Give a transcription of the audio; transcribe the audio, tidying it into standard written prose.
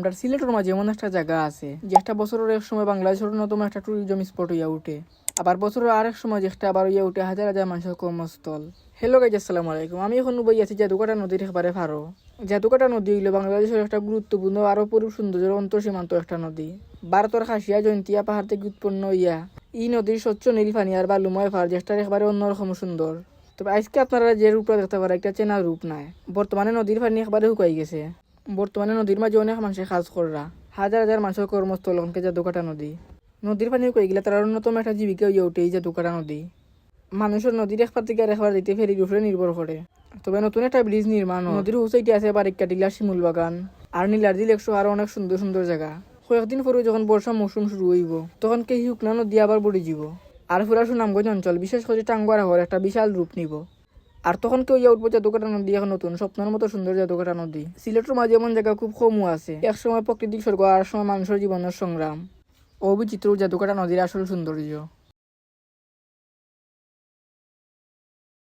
আমরা সিলেটের মাঝে এমন একটা জায়গা আছে যেটা বছরের এক সময় বাংলাদেশের অন্যতম একটা ট্যুরিজম স্পট হইয়া উঠে, আবার বছরের আরেক সময় যেটা আবার হইয়া উঠে হাজার হাজার মানুষের কর্মস্থল। হ্যালো গাইজ, আসসালামু আলাইকুম। আমি এখন বই আছি জাদুকাটা নদীর একেবারে ফারো। জাদুকাটা নদী হইল বাংলাদেশের একটা গুরুত্বপূর্ণ আর অপরূপ সৌন্দর্যের অন্তঃসীমান্ত একটা নদী। ভারতের খাসিয়া জয়ন্তিয়া পাহাড় থেকে উৎপন্ন হইয়া এই নদীর স্বচ্ছ নীল পানি আর বালুময় পাহাড় যেটা একেবারে অন্যরকম সুন্দর। তবে আজকে আপনারা যে রূপটা দেখতে পারেন একটা চেনা রূপ নাই। বর্তমানে নদীর পানি একেবারে শুকাই গেছে। বর্তমানে নদীর মাঝে অনেক মানুষের কাজ করা, হাজার হাজার মানুষের কর্মস্থল অনকে জাদুকাটা নদী। নদীর পানি শুকাই গেলে তার অন্যতম একটা জীবিকা হইয়া উঠে এই জাদুকাটা নদী। মানুষের নদীর একবার থেকে আর একবার দিতে ফেরির উপরে নির্ভর করে। তবে নতুন একটা ব্রিজ নির্মাণ নদীর হুসাইটি আছে বারিকা টিলা, শিমুল বাগান আর নীলারজি লেকশো আরো অনেক সুন্দর সুন্দর জায়গা। কয়েকদিন পরে যখন বর্ষা মৌসুম শুরু হইব তখন কে শুকনা নদী আবার বড়ি যাব আর পুরা সুনামগঞ্জ অঞ্চল বিশেষ করে টাঙ্গুয়ার হওয়ার একটা বিশাল রূপ নিব। আর তখন কেউ ইয়া উঠবো জাদুকাটা নদী, এখন নতুন স্বপ্নের মতো সুন্দর জাদুকাটা নদী। সিলেটের মাঝে এমন জায়গা খুব কমও আছে, এক সময় প্রাকৃতিক স্বর্গ আর সময় মানুষের জীবনের সংগ্রাম। অবিচিত্র জাদুকাটা নদীর আসল সৌন্দর্য।